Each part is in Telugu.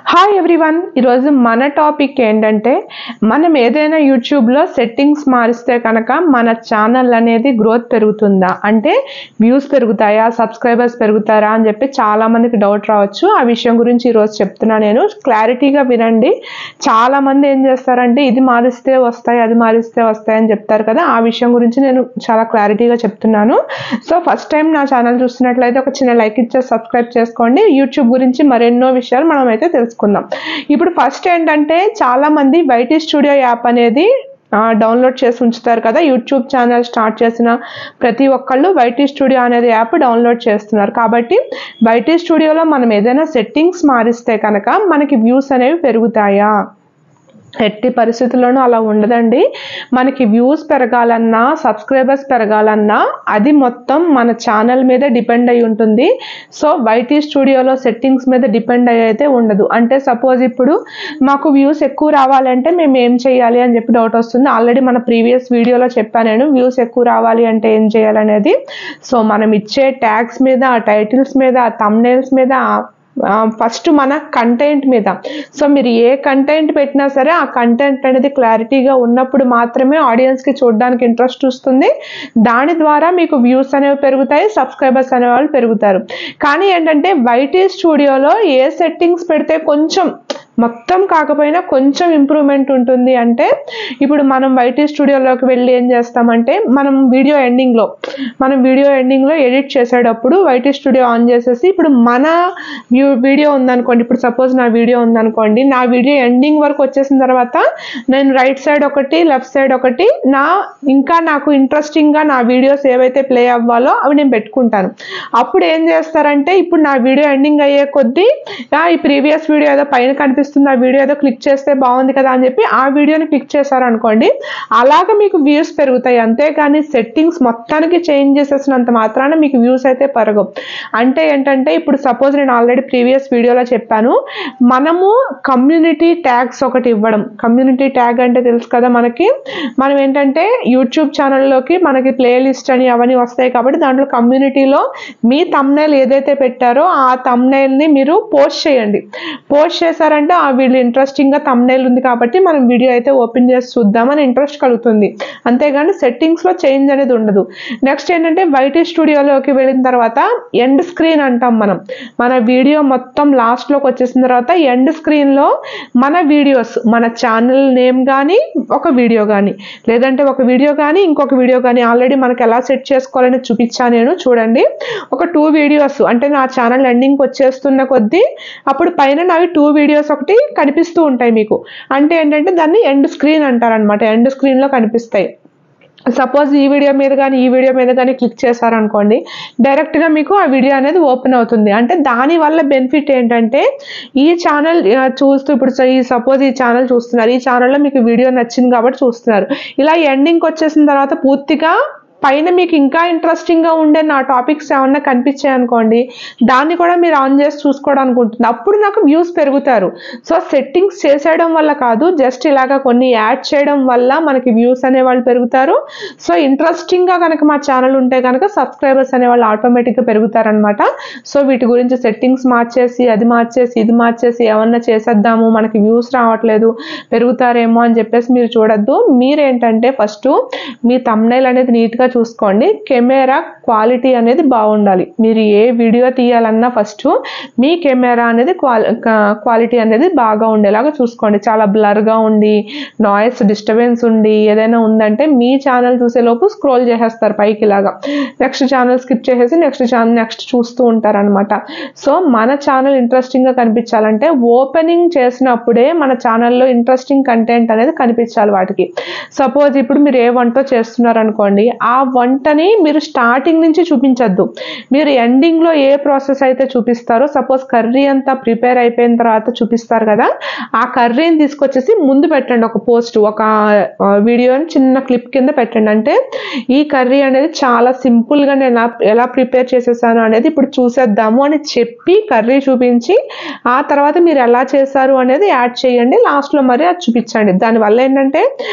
హాయ్ ఎవ్రీవన్, ఈరోజు మన టాపిక్ ఏంటంటే మనం ఏదైనా యూట్యూబ్లో సెట్టింగ్స్ మారిస్తే కనుక మన ఛానల్ అనేది గ్రోత్ పెరుగుతుందా, అంటే వ్యూస్ పెరుగుతాయా, సబ్స్క్రైబర్స్ పెరుగుతారా అని చెప్పి చాలామందికి డౌట్ రావచ్చు. ఆ విషయం గురించి ఈరోజు చెప్తున్నా. నేను క్లారిటీగా వినండి. చాలామంది ఏం చేస్తారంటే ఇది మారిస్తే వస్తాయి, అది మారిస్తే వస్తాయి అని చెప్తారు కదా. ఆ విషయం గురించి నేను చాలా క్లారిటీగా చెప్తున్నాను. సో ఫస్ట్ టైం నా ఛానల్ చూస్తున్నట్లయితే ఒక చిన్న లైక్ ఇచ్చేసి సబ్స్క్రైబ్ చేసుకోండి. యూట్యూబ్ గురించి మరెన్నో విషయాలు మనం అయితే తెలుసుకుందాం. ఇప్పుడు ఫస్ట్ ఏంటంటే చాలా మంది వైటీ స్టూడియో యాప్ అనేది డౌన్లోడ్ చేసి ఉంచుతారు కదా. యూట్యూబ్ ఛానల్ స్టార్ట్ చేసిన ప్రతి ఒక్కళ్ళు వైటీ స్టూడియో అనేది యాప్ డౌన్లోడ్ చేస్తున్నారు. కాబట్టి వైటీ స్టూడియోలో మనం ఏదైనా సెట్టింగ్స్ మారిస్తే కనుక మనకి వ్యూస్ అనేవి పెరుగుతాయా? ఎట్టి పరిస్థితుల్లోనూ అలా ఉండదండి. మనకి వ్యూస్ పెరగాలన్నా, సబ్స్క్రైబర్స్ పెరగాలన్నా అది మొత్తం మన ఛానల్ మీద డిపెండ్ అయి ఉంటుంది. సో వైటీ స్టూడియోలో సెట్టింగ్స్ మీద డిపెండ్ అయ్యి అయితే ఉండదు. అంటే సపోజ్ ఇప్పుడు మాకు వ్యూస్ ఎక్కువ రావాలంటే మేము ఏం చేయాలి అని చెప్పి డౌట్ వస్తుంది. ఆల్రెడీ మన ప్రీవియస్ వీడియోలో చెప్పాను నేను, వ్యూస్ ఎక్కువ రావాలి అంటే ఏం చేయాలనేది. సో మనం ఇచ్చే ట్యాగ్స్ మీద, టైటిల్స్ మీద, థంబ్నెయిల్స్ మీద, ఫస్ట్ మన కంటెంట్ మీద. సో మీరు ఏ కంటెంట్ పెట్టినా సరే ఆ కంటెంట్ అనేది క్లారిటీగా ఉన్నప్పుడు మాత్రమే ఆడియన్స్కి చూడడానికి ఇంట్రెస్ట్ వస్తుంది. దాని ద్వారా మీకు వ్యూస్ అనేవి పెరుగుతాయి, సబ్స్క్రైబర్స్ అనేవాళ్ళు పెరుగుతారు. కానీ ఏంటంటే వైటీ స్టూడియోలో ఏ సెట్టింగ్స్ పెడితే కొంచెం మొత్తం కాకపోయినా కొంచెం ఇంప్రూవ్మెంట్ ఉంటుంది అంటే, ఇప్పుడు మనం వైటీ స్టూడియోలోకి వెళ్ళి ఏం చేస్తామంటే మనం వీడియో ఎండింగ్లో ఎడిట్ చేసేటప్పుడు వైటీ స్టూడియో ఆన్ చేసేసి, ఇప్పుడు మన వీడియో ఉందనుకోండి, ఇప్పుడు సపోజ్ నా వీడియో ఉందనుకోండి, నా వీడియో ఎండింగ్ వరకు వచ్చేసిన తర్వాత నేను రైట్ సైడ్ ఒకటి, లెఫ్ట్ సైడ్ ఒకటి, ఇంకా నాకు ఇంట్రెస్టింగ్గా నా వీడియోస్ ఏవైతే ప్లే అవ్వాలో అవి నేను పెట్టుకుంటాను. అప్పుడు ఏం చేస్తారంటే, ఇప్పుడు నా వీడియో ఎండింగ్ అయ్యే కొద్దీ ఈ ప్రీవియస్ వీడియో ఏదో పైన కనిపిస్తుంది, ఆ వీడియో ఏదో క్లిక్ చేస్తే బాగుంది కదా అని చెప్పి ఆ వీడియోని క్లిక్ చేశారనుకోండి, అలాగా మీకు వ్యూస్ పెరుగుతాయి. అంతేగాని సెట్టింగ్స్ మొత్తానికి చేంజ్ చేసేసినంత మాత్రాన మీకు వ్యూస్ అయితే పెరగవు. అంటే ఏంటంటే, ఇప్పుడు సపోజ్ నేను ఆల్రెడీ ప్రీవియస్ వీడియోలో చెప్పాను, మనము కమ్యూనిటీ ట్యాగ్స్ ఒకటి ఇవ్వడం. కమ్యూనిటీ ట్యాగ్ అంటే తెలుసు కదా మనకి. మనం ఏంటంటే యూట్యూబ్ ఛానల్లోకి మనకి ప్లేలిస్ట్ అని అవన్నీ వస్తాయి కాబట్టి దాంట్లో కమ్యూనిటీలో మీ థంబ్నెయిల్ ఏదైతే పెట్టారో ఆ థంబ్నెయిల్ని మీరు పోస్ట్ చేయండి. పోస్ట్ చేశారంటే వీళ్ళు ఇంట్రెస్టింగ్గా థంబ్నెయిల్ ఉంది కాబట్టి మనం వీడియో అయితే ఓపెన్ చేసి చూద్దామని ఇంట్రెస్ట్ కలుగుతుంది. అంతేగాని సెట్టింగ్స్లో చేంజ్ అనేది ఉండదు. నెక్స్ట్ ఏంటంటే, వైటీ స్టూడియోలోకి వెళ్ళిన తర్వాత ఎండ్ స్క్రీన్ అంటాం మనం. మన వీడియో మొత్తం లాస్ట్లోకి వచ్చేసిన తర్వాత ఎండ్ స్క్రీన్లో మన వీడియోస్, మన ఛానల్ నేమ్ కానీ, ఒక వీడియో కానీ, లేదంటే ఒక వీడియో కానీ ఇంకొక వీడియో కానీ ఆల్రెడీ మనకి ఎలా సెట్ చేసుకోవాలని చూపించాను నేను. చూడండి, ఒక 2 వీడియోస్ అంటే నా ఛానల్ ఎండింగ్కి వచ్చేస్తున్న కొద్దీ అప్పుడు పైన నావి 2 వీడియోస్ ఒకటి కనిపిస్తూ ఉంటాయి మీకు. అంటే ఏంటంటే దాన్ని ఎండ్ స్క్రీన్ అంటారనమాట. ఎండ్ స్క్రీన్లో కనిపిస్తాయి. సపోజ్ ఈ వీడియో మీద కానీ ఈ వీడియో మీద కానీ క్లిక్ చేశారనుకోండి, డైరెక్ట్గా మీకు ఆ వీడియో అనేది ఓపెన్ అవుతుంది. అంటే దానివల్ల బెనిఫిట్ ఏంటంటే, ఈ ఛానల్ చూస్తూ, ఇప్పుడు సపోజ్ ఈ ఛానల్ చూస్తున్నారు, ఈ ఛానల్లో మీకు వీడియో నచ్చింది కాబట్టి చూస్తున్నారు. ఇలా ఎండింగ్కి వచ్చేసిన తర్వాత పూర్తిగా పైన మీకు ఇంకా ఇంట్రెస్టింగ్గా ఉండే నా టాపిక్స్ ఏమన్నా కనిపించాయి అనుకోండి, దాన్ని కూడా మీరు ఆన్ చేసి చూసుకోవడానికి ఉంటుంది. అప్పుడు నాకు వ్యూస్ పెరుగుతారు. సో సెట్టింగ్స్ చేసేయడం వల్ల కాదు, జస్ట్ ఇలాగా కొన్ని యాడ్ చేయడం వల్ల మనకి వ్యూస్ అనేవాళ్ళు పెరుగుతారు. సో ఇంట్రెస్టింగ్గా కనుక మా ఛానల్ ఉంటే కనుక సబ్స్క్రైబర్స్ అనేవాళ్ళు ఆటోమేటిక్గా పెరుగుతారనమాట. సో వీటి గురించి సెట్టింగ్స్ మార్చేసి, అది మార్చేసి, ఇది మార్చేసి ఏమన్నా చేసేద్దాము, మనకి వ్యూస్ రావట్లేదు, పెరుగుతారేమో అని చెప్పేసి మీరు చూడొద్దు. మీరేంటంటే ఫస్ట్ మీ థంబ్నెయిల్ అనేది నీట్గా చూసుకోండి. కెమెరా క్వాలిటీ అనేది బాగుండాలి. మీరు ఏ వీడియో తీయాలన్నా ఫస్ట్ మీ కెమెరా అనేది క్వాలిటీ అనేది బాగా ఉండేలాగా చూసుకోండి. చాలా బ్లర్గా ఉండి, నాయిస్ డిస్టర్బెన్స్ ఉండి ఏదైనా ఉందంటే మీ ఛానల్ చూసేలోపు స్క్రోల్ చేసేస్తారు పైకి ఇలాగా. నెక్స్ట్ ఛానల్ స్కిప్ చేసేసి నెక్స్ట్ చూస్తూ ఉంటారనమాట. సో మన ఛానల్ ఇంట్రెస్టింగ్గా కనిపించాలంటే ఓపెనింగ్ చేసినప్పుడే మన ఛానల్లో ఇంట్రెస్టింగ్ కంటెంట్ అనేది కనిపించాలి వాటికి. సపోజ్ ఇప్పుడు మీరు ఏ వంట చేస్తున్నారనుకోండి, ఆ వంటని మీరు స్టార్టింగ్ నుంచి చూపించద్దు. మీరు ఎండింగ్లో ఏ ప్రాసెస్ అయితే చూపిస్తారో, సపోజ్ కర్రీ అంతా ప్రిపేర్ అయిపోయిన తర్వాత చూపిస్తారు కదా, ఆ కర్రీని తీసుకొచ్చేసి ముందు పెట్టండి. ఒక పోస్ట్, ఒక వీడియోని చిన్న క్లిప్ కింద పెట్టండి. అంటే ఈ కర్రీ అనేది చాలా సింపుల్గా నేను ఎలా ప్రిపేర్ చేసేసాను అనేది ఇప్పుడు చూసేద్దాము అని చెప్పి కర్రీ చూపించి, ఆ తర్వాత మీరు ఎలా చేశారు అనేది యాడ్ చేయండి. లాస్ట్లో మరి అది చూపించండి. దానివల్ల ఏంటంటే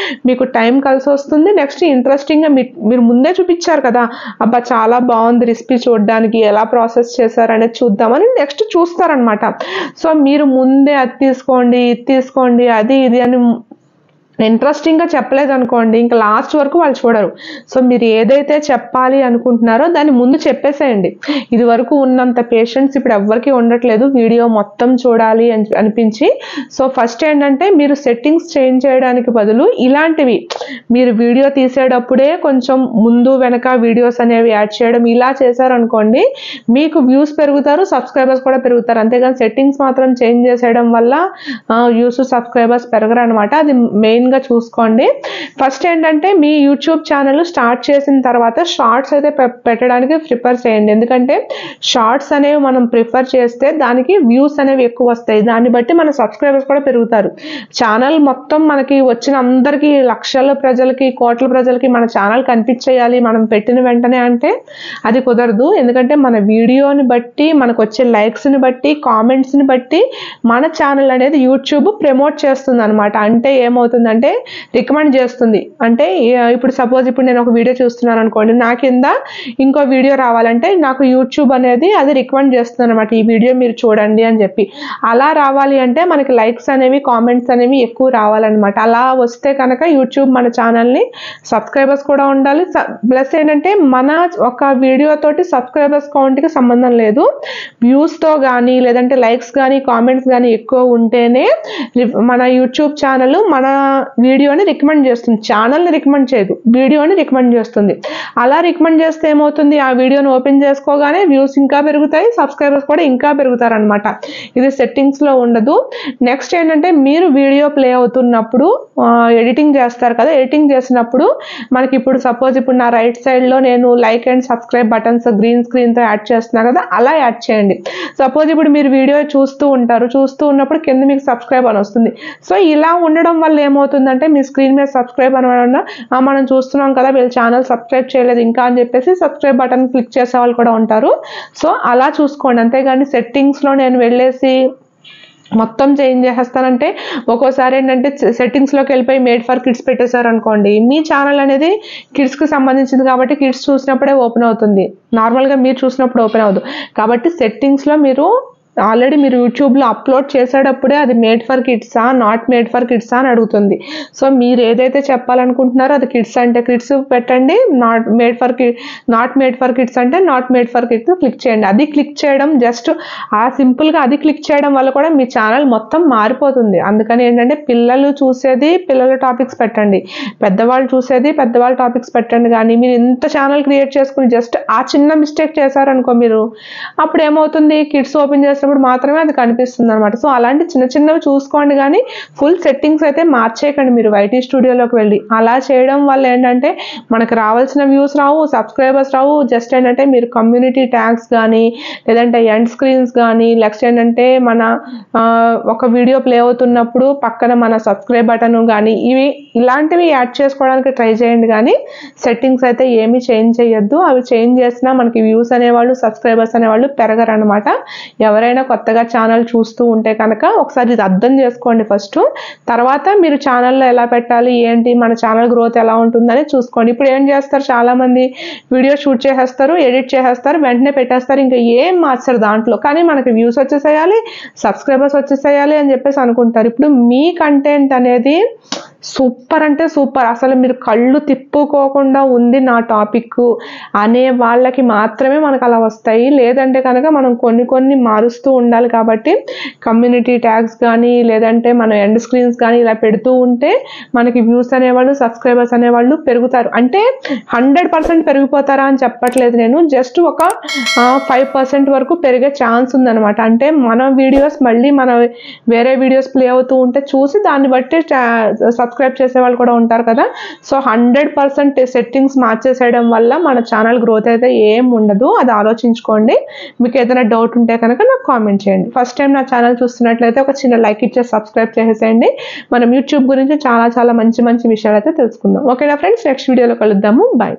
మీకు టైం కలిసి వస్తుంది. నెక్స్ట్ ఇంట్రెస్టింగ్గా మీరు ముందే చూపించారు కదా, అబ్బా చాలా బాగుంది రెసిపీ, చూడడానికి ఎలా ప్రాసెస్ చేశారనేది చూద్దామని నెక్స్ట్ చూస్తారనమాట. సో మీరు ముందే అది తీసుకోండి, ఇది తీసుకోండి, అది ఇది అని ఇంట్రెస్టింగ్గా చెప్పలేదు అనుకోండి, ఇంకా లాస్ట్ వరకు వాళ్ళు చూడరు. సో మీరు ఏదైతే చెప్పాలి అనుకుంటున్నారో దాన్ని ముందు చెప్పేసేయండి. ఇది వరకు ఉన్నంత పేషెన్స్ ఇప్పుడు ఎవ్వరికి ఉండట్లేదు వీడియో మొత్తం చూడాలి అని అనిపించి. సో ఫస్ట్ ఏంటంటే మీరు సెట్టింగ్స్ చేంజ్ చేయడానికి బదులు ఇలాంటివి మీరు వీడియో తీసేటప్పుడే కొంచెం ముందు వెనక వీడియోస్ అనేవి యాడ్ చేయడం ఇలా చేశారనుకోండి, మీకు వ్యూస్ పెరుగుతారు, సబ్స్క్రైబర్స్ కూడా పెరుగుతారు. అంతేగాని సెట్టింగ్స్ మాత్రం చేంజ్ చేసేయడం వల్ల వ్యూస్ సబ్స్క్రైబర్స్ పెరగరు అనమాట. అది మెయిన్ గా చూసుకోండి. ఫస్ట్ ఏంటంటే మీ యూట్యూబ్ ఛానల్ స్టార్ట్ చేసిన తర్వాత షార్ట్స్ అయితే పెట్టడానికి ప్రిఫర్ చేయండి. ఎందుకంటే షార్ట్స్ అనేవి మనం ప్రిఫర్ చేస్తే దానికి వ్యూస్ అనేవి ఎక్కువ వస్తాయి, దాన్ని బట్టి మన సబ్స్క్రైబర్స్ కూడా పెరుగుతారు. ఛానల్ మొత్తం మనకి వచ్చిన అందరికీ, లక్షల ప్రజలకి, కోట్ల ప్రజలకి మన ఛానల్ కనిపించేయాలి మనం పెట్టిన వెంటనే అంటే అది కుదరదు. ఎందుకంటే మన వీడియోని బట్టి, మనకు వచ్చే లైక్స్ని బట్టి, కామెంట్స్ని బట్టి మన ఛానల్ అనేది యూట్యూబ్ ప్రమోట్ చేస్తుంది అనమాట. అంటే ఏమవుతుందంటే రికమెండ్ చేస్తుంది. అంటే ఇప్పుడు సపోజ్ ఇప్పుడు నేను ఒక వీడియో చూస్తున్నాను అనుకోండి, నా కింద ఇంకో వీడియో రావాలంటే నాకు యూట్యూబ్ అనేది అది రికమెండ్ చేస్తుంది అనమాట, ఈ వీడియో మీరు చూడండి అని చెప్పి. అలా రావాలి అంటే మనకి లైక్స్ అనేవి, కామెంట్స్ అనేవి ఎక్కువ రావాలన్నమాట. అలా వస్తే కనుక యూట్యూబ్ మన ఛానల్ని, సబ్స్క్రైబర్స్ కూడా ఉండాలి. ప్లస్ ఏంటంటే మన ఒక వీడియో తోటి సబ్స్క్రైబర్స్ కౌంట్కి సంబంధం లేదు, వ్యూస్తో కానీ లేదంటే లైక్స్ కానీ కామెంట్స్ కానీ ఎక్కువ ఉంటేనే మన యూట్యూబ్ ఛానల్ మన వీడియోని రికమెండ్ చేస్తుంది. ఛానల్ని రికమెండ్ చేయదు, వీడియోని రికమెండ్ చేస్తుంది. అలా రికమెండ్ చేస్తే ఏమవుతుంది, ఆ వీడియోని ఓపెన్ చేసుకోగానే వ్యూస్ ఇంకా పెరుగుతాయి, సబ్స్క్రైబర్స్ కూడా ఇంకా పెరుగుతారు అనమాట. ఇది సెట్టింగ్స్లో ఉండదు. నెక్స్ట్ ఏంటంటే మీరు వీడియో ప్లే అవుతున్నప్పుడు ఎడిటింగ్ చేస్తారు కదా, ఎడిటింగ్ చేసినప్పుడు మనకి ఇప్పుడు సపోజ్ ఇప్పుడు నా రైట్ సైడ్లో నేను like and subscribe buttons green స్క్రీన్తో యాడ్ చేస్తున్నాను కదా, అలా యాడ్ చేయండి. సపోజ్ ఇప్పుడు మీరు వీడియో చూస్తూ ఉంటారు, చూస్తూ ఉన్నప్పుడు కింద మీకు సబ్స్క్రైబ్ అని వస్తుంది. సో ఇలా ఉండడం వల్ల ఏమవుతుందంటే మీ స్క్రీన్ మీద సబ్స్క్రైబ్ అనడం, మనం చూస్తున్నాం కదా వీళ్ళు ఛానల్ సబ్స్క్రైబ్ చేయలేదు ఇంకా అని చెప్పేసి సబ్స్క్రైబ్ బటన్ క్లిక్ చేసే వాళ్ళు కూడా ఉంటారు. సో అలా చూసుకోండి. అంతేగాని సెట్టింగ్స్లో నేను వెళ్ళేసి మొత్తం చేంజ్ చేసేస్తానంటే ఒక్కోసారి ఏంటంటే సెట్టింగ్స్లోకి వెళ్ళిపోయి మేడ్ ఫర్ కిడ్స్ పెట్టేశారు అనుకోండి, మీ ఛానల్ అనేది కిడ్స్కి సంబంధించింది కాబట్టి కిడ్స్ చూసినప్పుడే ఓపెన్ అవుతుంది, నార్మల్గా మీరు చూసినప్పుడు ఓపెన్ అవ్వదు. కాబట్టి సెట్టింగ్స్లో మీరు ఆల్రెడీ మీరు యూట్యూబ్లో అప్లోడ్ చేసేటప్పుడే అది మేడ్ ఫర్ కిడ్సా, నాట్ మేడ్ ఫర్ కిడ్సా అని అడుగుతుంది. సో మీరు ఏదైతే చెప్పాలనుకుంటున్నారో అది కిడ్స్ అంటే కిడ్స్ పెట్టండి, నాట్ మేడ్ ఫర్ కిడ్స్ అంటే not made for kids click చేయండి. అది క్లిక్ చేయడం జస్ట్ ఆ సింపుల్గా అది క్లిక్ చేయడం వల్ల కూడా మీ ఛానల్ మొత్తం మారిపోతుంది. అందుకని ఏంటంటే పిల్లలు చూసేది పిల్లల టాపిక్స్ పెట్టండి, పెద్దవాళ్ళు చూసేది పెద్దవాళ్ళ టాపిక్స్ పెట్టండి. కానీ మీరు ఇంత ఛానల్ క్రియేట్ చేసుకుని జస్ట్ ఆ చిన్న మిస్టేక్ చేశారనుకో మీరు, అప్పుడు ఏమవుతుంది, కిడ్స్ ఓపెన్ చేస్తే మాత్రమే అది కనిపిస్తుంది అనమాట. సో అలాంటి చిన్న చిన్నవి చూసుకోండి, కానీ ఫుల్ సెట్టింగ్స్ అయితే మార్చేయకండి మీరు వైటీ స్టూడియోలోకి వెళ్ళి. అలా చేయడం వల్ల ఏంటంటే మనకు రావాల్సిన వ్యూస్ రావు, సబ్స్క్రైబర్స్ రావు. జస్ట్ ఏంటంటే మీరు కమ్యూనిటీ ట్యాగ్స్ కానీ లేదంటే ఎండ్ స్క్రీన్స్ కానీ, నెక్స్ట్ ఏంటంటే మన ఒక వీడియో ప్లే అవుతున్నప్పుడు పక్కన మన సబ్స్క్రైబ్ బటన్ కానీ ఇలాంటివి యాడ్ చేసుకోవడానికి ట్రై చేయండి. కానీ సెట్టింగ్స్ అయితే ఏమీ చేంజ్ చేయొద్దు. అవి చేంజ్ చేసినా మనకి వ్యూస్ అనేవాళ్ళు, సబ్స్క్రైబర్స్ అనేవాళ్ళు పెరగరు అనమాట. ఎవరైనా కొత్తగా ఛానల్ చూస్తూ ఉంటే కనుక ఒకసారి ఇది అర్థం చేసుకోండి ఫస్ట్. తర్వాత మీరు ఛానల్లో ఎలా పెట్టాలి, ఏంటి, మన ఛానల్ గ్రోత్ ఎలా ఉంటుందని చూసుకోండి. ఇప్పుడు ఏం చేస్తారు, చాలా మంది వీడియో షూట్ చేసేస్తారు, ఎడిట్ చేసేస్తారు, వెంటనే పెట్టేస్తారు, ఇంకా ఏం మార్చారు దాంట్లో. కానీ మనకి వ్యూస్ వచ్చేసేయాలి, సబ్స్క్రైబర్స్ వచ్చేసేయాలి అని చెప్పేసి అనుకుంటారు. ఇప్పుడు మీ కంటెంట్ అనేది సూపర్ అంటే సూపర్, అసలు మీరు కళ్ళు తిప్పుకోకుండా ఉంది నా టాపిక్ అనే వాళ్ళకి మాత్రమే మనకు అలా వస్తాయి. లేదంటే కనుక మనం కొన్ని మారుస్తూ ఉండాలి. కాబట్టి కమ్యూనిటీ ట్యాగ్స్ కానీ లేదంటే మనం ఎండ్ స్క్రీన్స్ కానీ ఇలా పెడుతూ ఉంటే మనకి వ్యూస్ అనేవాళ్ళు, సబ్స్క్రైబర్స్ అనేవాళ్ళు పెరుగుతారు. అంటే 100% పెరిగిపోతారా అని చెప్పట్లేదు నేను, జస్ట్ ఒక 5% వరకు పెరిగే ఛాన్స్ ఉందన్నమాట. అంటే మన వీడియోస్ మళ్ళీ మన వేరే వీడియోస్ ప్లే అవుతూ ఉంటే చూసి దాన్ని బట్టి సబ్స్క్రైబ్ చేసే వాళ్ళు కూడా ఉంటారు కదా. సో 100% సెట్టింగ్స్ మార్చేసేయడం వల్ల మన ఛానల్ గ్రోత్ అయితే ఏం ఉండదు, అది ఆలోచించుకోండి. మీకు ఏదైనా డౌట్ ఉంటే కనుక నాకు కామెంట్ చేయండి. ఫస్ట్ టైం నా ఛానల్ చూస్తున్నట్లయితే ఒక చిన్న లైక్ ఇచ్చేసి సబ్స్క్రైబ్ చేసేయండి. మనం యూట్యూబ్ గురించి చాలా మంచి విషయాలు అయితే తెలుసుకుందాం. ఓకేనా ఫ్రెండ్స్, నెక్స్ట్ వీడియోలో కలుద్దాము. బాయ్.